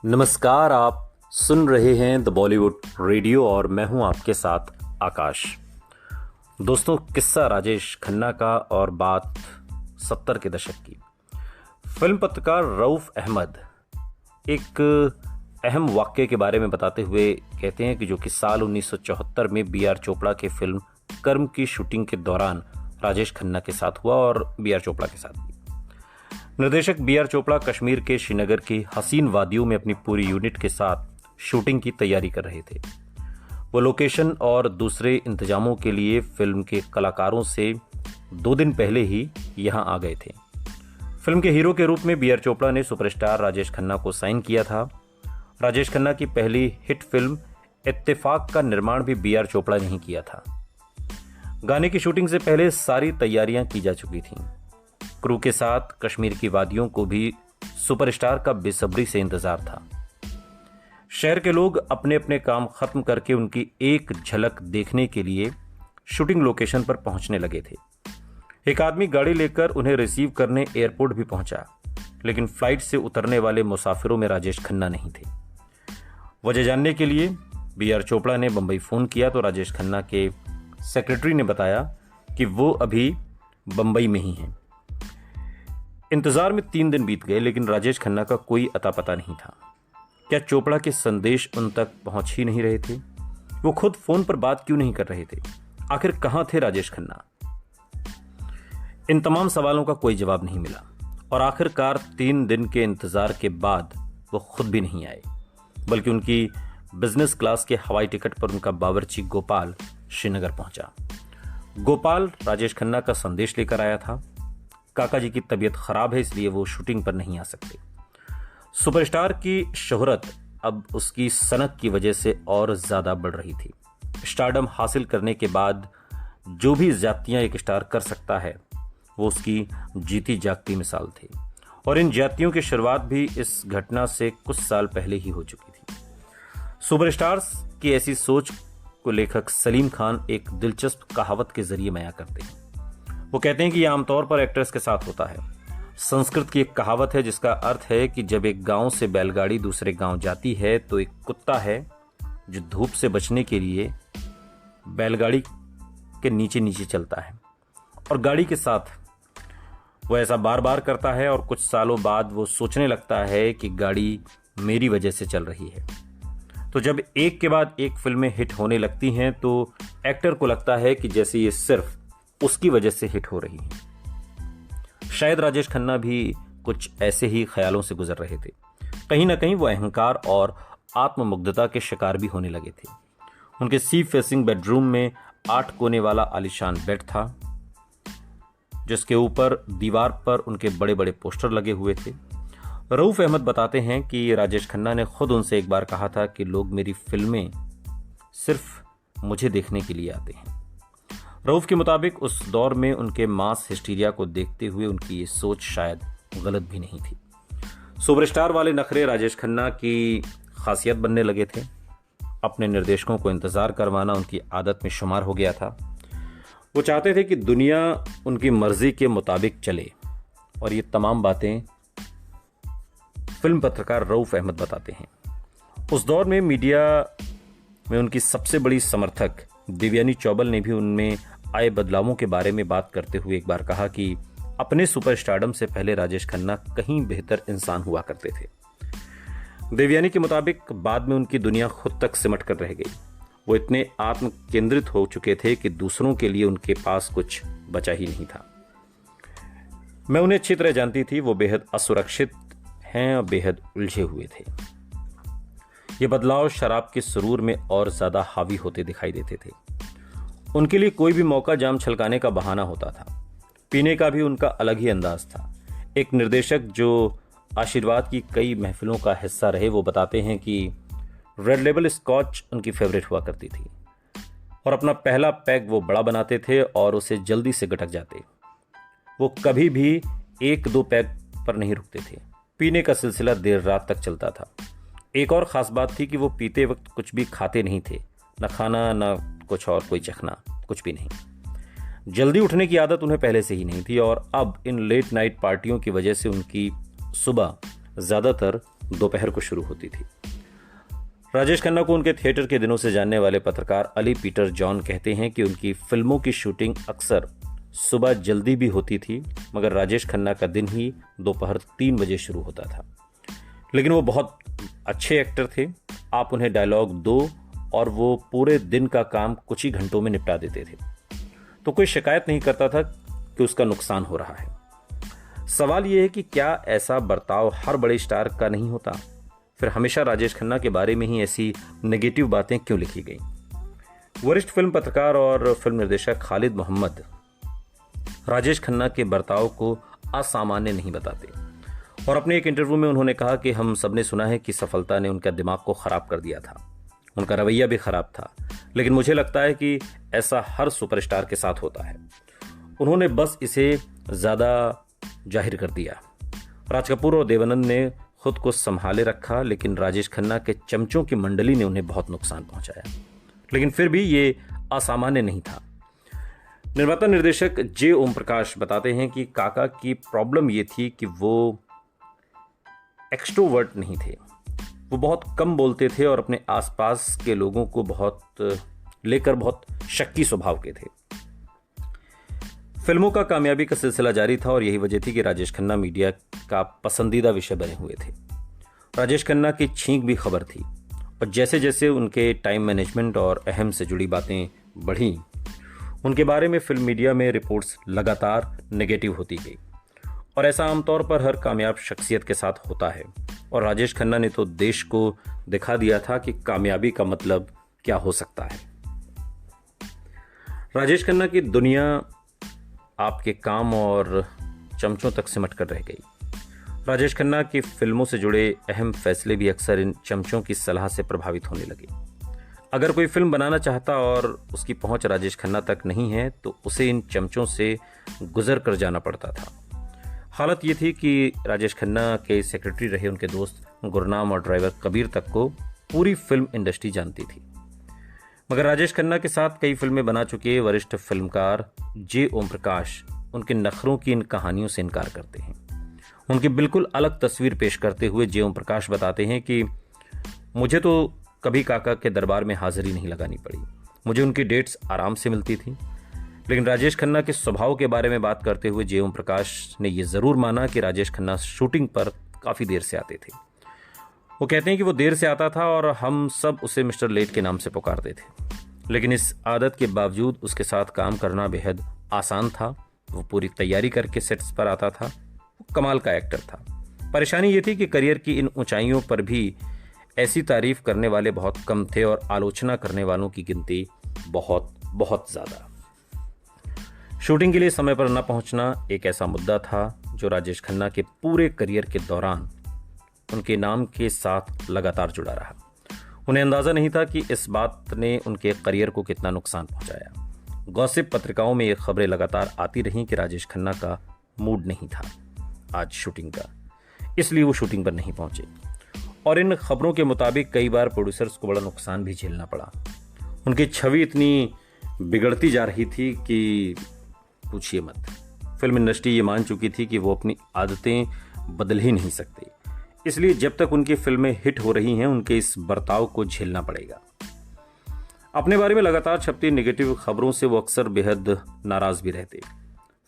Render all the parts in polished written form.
नमस्कार, आप सुन रहे हैं द बॉलीवुड रेडियो और मैं हूं आपके साथ आकाश। दोस्तों, किस्सा राजेश खन्ना का और बात 70 के दशक की। फिल्म पत्रकार रऊफ अहमद एक अहम वाक्य के बारे में बताते हुए कहते हैं कि जो कि साल 1974 में बी.आर. चोपड़ा के फिल्म कर्म की शूटिंग के दौरान राजेश खन्ना के साथ हुआ और बी.आर. चोपड़ा के साथ भी। निर्देशक बी.आर. चोपड़ा कश्मीर के श्रीनगर की हसीन वादियों में अपनी पूरी यूनिट के साथ शूटिंग की तैयारी कर रहे थे। वो लोकेशन और दूसरे इंतजामों के लिए फिल्म के कलाकारों से 2 दिन पहले ही यहां आ गए थे। फिल्म के हीरो के रूप में बी.आर. चोपड़ा ने सुपरस्टार राजेश खन्ना को साइन किया था। राजेश खन्ना की पहली हिट फिल्म इत्तेफाक का निर्माण भी बी.आर. चोपड़ा ने ही किया था। गाने की शूटिंग से पहले सारी तैयारियां की जा चुकी थीं। क्रू के साथ कश्मीर की वादियों को भी सुपरस्टार का बेसब्री से इंतजार था। शहर के लोग अपने अपने काम खत्म करके उनकी एक झलक देखने के लिए शूटिंग लोकेशन पर पहुंचने लगे थे। एक आदमी गाड़ी लेकर उन्हें रिसीव करने एयरपोर्ट भी पहुंचा, लेकिन फ्लाइट से उतरने वाले मुसाफिरों में राजेश खन्ना नहीं थे। वजह जानने के लिए बी.आर. चोपड़ा ने बंबई फोन किया तो राजेश खन्ना के सेक्रेटरी ने बताया कि वो अभी बंबई में ही हैं। इंतजार में 3 दिन बीत गए, लेकिन राजेश खन्ना का कोई अता पता नहीं था। क्या चोपड़ा के संदेश उन तक पहुंच ही नहीं रहे थे? वो खुद फोन पर बात क्यों नहीं कर रहे थे? आखिर कहां थे राजेश खन्ना? इन तमाम सवालों का कोई जवाब नहीं मिला और आखिरकार 3 दिन के इंतजार के बाद वो खुद भी नहीं आए, बल्कि उनकी बिजनेस क्लास के हवाई टिकट पर उनका बावर्ची गोपाल श्रीनगर पहुंचा। गोपाल राजेश खन्ना का संदेश लेकर आया था। काका जी की तबीयत खराब है, इसलिए वो शूटिंग पर नहीं आ सकते। सुपरस्टार की शोहरत अब उसकी सनक की वजह से और ज्यादा बढ़ रही थी। स्टारडम हासिल करने के बाद जो भी ज्यादतियां एक स्टार कर सकता है, वो उसकी जीती जागती मिसाल थी और इन ज्यादतियों की शुरुआत भी इस घटना से कुछ साल पहले ही हो चुकी थी। सुपरस्टार्स की ऐसी सोच को लेखक सलीम खान एक दिलचस्प कहावत के जरिए बयां करते हैं। वो कहते हैं कि यह आमतौर पर एक्टर्स के साथ होता है। संस्कृत की एक कहावत है जिसका अर्थ है कि जब एक गांव से बैलगाड़ी दूसरे गांव जाती है तो एक कुत्ता है जो धूप से बचने के लिए बैलगाड़ी के नीचे नीचे चलता है और गाड़ी के साथ वो ऐसा बार बार करता है और कुछ सालों बाद वो सोचने लगता है कि गाड़ी मेरी वजह से चल रही है। तो जब एक के बाद एक फिल्में हिट होने लगती हैं तो एक्टर को लगता है कि जैसे ये सिर्फ उसकी वजह से हिट हो रही है। शायद राजेश खन्ना भी कुछ ऐसे ही ख्यालों से गुजर रहे थे। कहीं ना कहीं वो अहंकार और आत्ममुग्धता के शिकार भी होने लगे थे। उनके सी फेसिंग बेडरूम में 8 कोने वाला आलीशान बेड था, जिसके ऊपर दीवार पर उनके बड़े बड़े पोस्टर लगे हुए थे। रऊफ अहमद बताते हैं कि राजेश खन्ना ने खुद उनसे एक बार कहा था कि लोग मेरी फिल्में सिर्फ मुझे देखने के लिए आते हैं। रऊफ के मुताबिक उस दौर में उनके मास हिस्टीरिया को देखते हुए उनकी ये सोच शायद गलत भी नहीं थी। सुपरस्टार वाले नखरे राजेश खन्ना की खासियत बनने लगे थे। अपने निर्देशकों को इंतजार करवाना उनकी आदत में शुमार हो गया था। वो चाहते थे कि दुनिया उनकी मर्जी के मुताबिक चले और ये तमाम बातें फिल्म पत्रकार रऊफ अहमद बताते हैं। उस दौर में मीडिया में उनकी सबसे बड़ी समर्थक देवयानी चौबल ने भी उनमें आए बदलावों के बारे में बात करते हुए एक बार कहा कि अपने सुपरस्टारडम से पहले राजेश खन्ना कहीं बेहतर इंसान हुआ करते थे। देवयानी के मुताबिक बाद में उनकी दुनिया खुद तक सिमट कर रह गई। वो इतने आत्म केंद्रित हो चुके थे कि दूसरों के लिए उनके पास कुछ बचा ही नहीं था। मैं उन्हें अच्छी तरह जानती थी। वो बेहद असुरक्षित हैं और बेहद उलझे हुए थे। ये बदलाव शराब के सुरूर में और ज्यादा हावी होते दिखाई देते थे। उनके लिए कोई भी मौका जाम छलकाने का बहाना होता था। पीने का भी उनका अलग ही अंदाज था। एक निर्देशक जो आशीर्वाद की कई महफिलों का हिस्सा रहे, वो बताते हैं कि रेड लेबल स्कॉच उनकी फेवरेट हुआ करती थी और अपना पहला पैग वो बड़ा बनाते थे और उसे जल्दी से गटक जाते। वो कभी भी 1-2 पैग पर नहीं रुकते थे। पीने का सिलसिला देर रात तक चलता था। एक और खास बात थी कि वो पीते वक्त कुछ भी खाते नहीं थे, न खाना न कुछ और कोई चखना, कुछ भी नहीं। जल्दी उठने की आदत उन्हें पहले से ही नहीं थी और अब इन लेट नाइट पार्टियों की वजह से उनकी सुबह ज्यादातर दोपहर को शुरू होती थी। राजेश खन्ना को उनके थिएटर के दिनों से जानने वाले पत्रकार अली पीटर जॉन कहते हैं कि उनकी फिल्मों की शूटिंग अक्सर सुबह जल्दी भी होती थी, मगर राजेश खन्ना का दिन ही दोपहर 3 बजे शुरू होता था। लेकिन वो बहुत अच्छे एक्टर थे। आप उन्हें डायलॉग दो और वो पूरे दिन का काम कुछ ही घंटों में निपटा देते थे, तो कोई शिकायत नहीं करता था कि उसका नुकसान हो रहा है। सवाल यह है कि क्या ऐसा बर्ताव हर बड़े स्टार का नहीं होता? फिर हमेशा राजेश खन्ना के बारे में ही ऐसी नेगेटिव बातें क्यों लिखी गई? वरिष्ठ फिल्म पत्रकार और फिल्म निर्देशक खालिद मोहम्मद राजेश खन्ना के बर्ताव को असामान्य नहीं बताते, और अपने एक इंटरव्यू में उन्होंने कहा कि हम सबने सुना है कि सफलता ने उनका दिमाग को खराब कर दिया था, उनका रवैया भी खराब था, लेकिन मुझे लगता है कि ऐसा हर सुपरस्टार के साथ होता है। उन्होंने बस इसे ज्यादा जाहिर कर दिया। राज कपूर और देवानंद ने खुद को संभाले रखा, लेकिन राजेश खन्ना के चमचों की मंडली ने उन्हें बहुत नुकसान पहुंचाया। लेकिन फिर भी ये असामान्य नहीं था। निर्माता निर्देशक जे ओम प्रकाश बताते हैं कि काका की प्रॉब्लम ये थी कि वो एक्सट्रोवर्ट नहीं थे। वो बहुत कम बोलते थे और अपने आसपास के लोगों को बहुत शक्की स्वभाव के थे। फिल्मों का कामयाबी का सिलसिला जारी था और यही वजह थी कि राजेश खन्ना मीडिया का पसंदीदा विषय बने हुए थे। राजेश खन्ना की छींक भी खबर थी, और जैसे जैसे उनके टाइम मैनेजमेंट और अहम से जुड़ी बातें बढ़ी, उनके बारे में फिल्म मीडिया में रिपोर्ट्स लगातार नेगेटिव होती गई। और ऐसा आमतौर पर हर कामयाब शख्सियत के साथ होता है, और राजेश खन्ना ने तो देश को दिखा दिया था कि कामयाबी का मतलब क्या हो सकता है। राजेश खन्ना की दुनिया आपके काम और चमचों तक सिमट कर रह गई। राजेश खन्ना की फिल्मों से जुड़े अहम फैसले भी अक्सर इन चमचों की सलाह से प्रभावित होने लगे। अगर कोई फिल्म बनाना चाहता और उसकी पहुंच राजेश खन्ना तक नहीं है, तो उसे इन चमचों से गुजर कर जाना पड़ता था। हालत ये थी कि राजेश खन्ना के सेक्रेटरी रहे उनके दोस्त गुरनाम और ड्राइवर कबीर तक को पूरी फिल्म इंडस्ट्री जानती थी। मगर राजेश खन्ना के साथ कई फिल्में बना चुके वरिष्ठ फिल्मकार जे ओम प्रकाश उनके नखरों की इन कहानियों से इनकार करते हैं। उनकी बिल्कुल अलग तस्वीर पेश करते हुए जे ओम प्रकाश बताते हैं कि मुझे तो कभी काका के दरबार में हाजिरी नहीं लगानी पड़ी, मुझे उनकी डेट्स आराम से मिलती थी। लेकिन राजेश खन्ना के स्वभाव के बारे में बात करते हुए जे ओम प्रकाश ने यह जरूर माना कि राजेश खन्ना शूटिंग पर काफी देर से आते थे। वो कहते हैं कि वो देर से आता था और हम सब उसे मिस्टर लेट के नाम से पुकारते थे, लेकिन इस आदत के बावजूद उसके साथ काम करना बेहद आसान था। वो पूरी तैयारी करके सेट्स पर आता था। वो कमाल का एक्टर था। परेशानी ये थी कि करियर की इन ऊंचाइयों पर भी ऐसी तारीफ करने वाले बहुत कम थे और आलोचना करने वालों की गिनती बहुत बहुत ज्यादा। शूटिंग के लिए समय पर न पहुंचना एक ऐसा मुद्दा था जो राजेश खन्ना के पूरे करियर के दौरान उनके नाम के साथ लगातार जुड़ा रहा। उन्हें अंदाजा नहीं था कि इस बात ने उनके करियर को कितना नुकसान पहुंचाया। गॉसिप पत्रिकाओं में ये खबरें लगातार आती रहीं कि राजेश खन्ना का मूड नहीं था आज शूटिंग का, इसलिए वो शूटिंग पर नहीं पहुंचे। और इन खबरों के मुताबिक कई बार प्रोड्यूसर्स को बड़ा नुकसान भी झेलना पड़ा। उनकी छवि इतनी बिगड़ती जा रही थी कि पूछिए मत। फिल्म इंडस्ट्री ये मान चुकी थी कि वो अपनी आदतें बदल ही नहीं सकते, इसलिए जब तक उनकी फिल्में हिट हो रही हैं उनके इस बर्ताव को झेलना पड़ेगा। अपने बारे में लगातार छपती नेगेटिव खबरों से वो अक्सर बेहद नाराज भी रहते।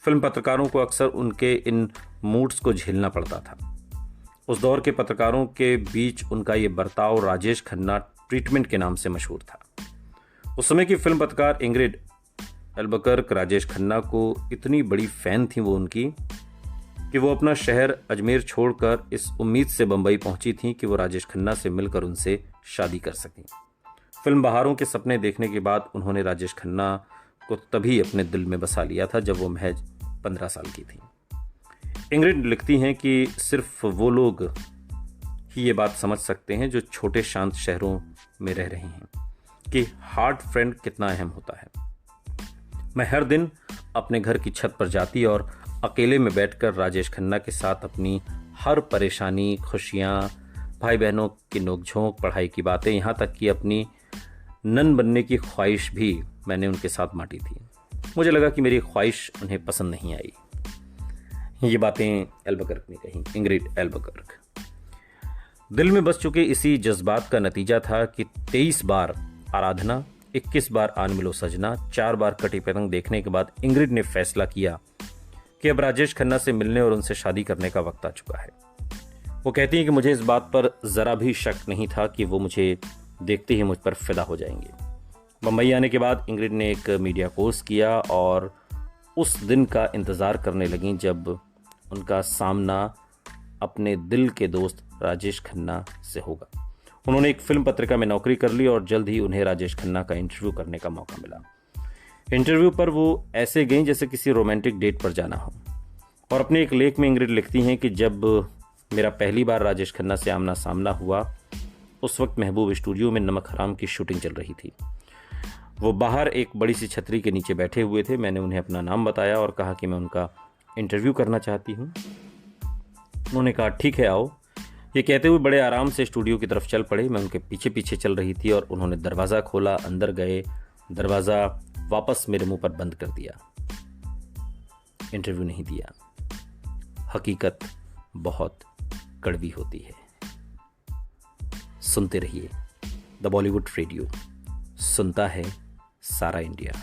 फिल्म पत्रकारों को अक्सर उनके इन मूड्स को झेलना पड़ता था। उस दौर के पत्रकारों के बीच उनका ये बर्ताव राजेश खन्ना ट्रीटमेंट के नाम से मशहूर था। उस समय की फिल्म पत्रकार इंग्रिड एल्बकर्क राजेश खन्ना को इतनी बड़ी फैन थी वो उनकी कि वो अपना शहर अजमेर छोड़कर इस उम्मीद से बंबई पहुंची थी कि वो राजेश खन्ना से मिलकर उनसे शादी कर सकें। फिल्म बहारों के सपने देखने के बाद उन्होंने राजेश खन्ना को तभी अपने दिल में बसा लिया था जब वो महज 15 साल की थी। इंग्रिड लिखती हैं कि सिर्फ वो लोग ही ये बात समझ सकते हैं जो छोटे शांत शहरों में रह रहे हैं कि हार्ड फ्रेंड कितना अहम होता है। मैं हर दिन अपने घर की छत पर जाती और अकेले में बैठकर राजेश खन्ना के साथ अपनी हर परेशानी, खुशियाँ, भाई बहनों की नोकझोंक, पढ़ाई की बातें, यहाँ तक कि अपनी नन बनने की ख्वाहिश भी मैंने उनके साथ बांटी थी। मुझे लगा कि मेरी ख्वाहिश उन्हें पसंद नहीं आई। ये बातें एल्बकर्क ने कही, इंग्रिड एल्बकर्क। दिल में बस चुके इसी जज्बात का नतीजा था कि 23 बार आराधना, 21 बार आन मिलो सजना, 4 बार कटी पतंग देखने के बाद इंग्रिड ने फैसला किया कि अब राजेश खन्ना से मिलने और उनसे शादी करने का वक्त आ चुका है। वो कहती हैं कि मुझे इस बात पर जरा भी शक नहीं था कि वो मुझे देखते ही मुझ पर फिदा हो जाएंगे। बम्बई आने के बाद इंग्रिड ने एक मीडिया कोर्स किया और उस दिन का इंतज़ार करने लगी जब उनका सामना अपने दिल के दोस्त राजेश खन्ना से होगा। उन्होंने एक फिल्म पत्रिका में नौकरी कर ली और जल्द ही उन्हें राजेश खन्ना का इंटरव्यू करने का मौका मिला। इंटरव्यू पर वो ऐसे गईं जैसे किसी रोमांटिक डेट पर जाना हो। और अपने एक लेख में इंग्रिड लिखती हैं कि जब मेरा पहली बार राजेश खन्ना से आमना सामना हुआ, उस वक्त महबूब स्टूडियो में नमक हराम की शूटिंग चल रही थी। वो बाहर एक बड़ी सी छतरी के नीचे बैठे हुए थे। मैंने उन्हें अपना नाम बताया और कहा कि मैं उनका इंटरव्यू करना चाहती हूँ। उन्होंने कहा ठीक है आओ। ये कहते हुए बड़े आराम से स्टूडियो की तरफ चल पड़े। मैं उनके पीछे पीछे चल रही थी और उन्होंने दरवाज़ा खोला, अंदर गए, दरवाज़ा वापस मेरे मुंह पर बंद कर दिया। इंटरव्यू नहीं दिया। हकीकत बहुत कड़वी होती है। सुनते रहिए द बॉलीवुड रेडियो, सुनता है सारा इंडिया।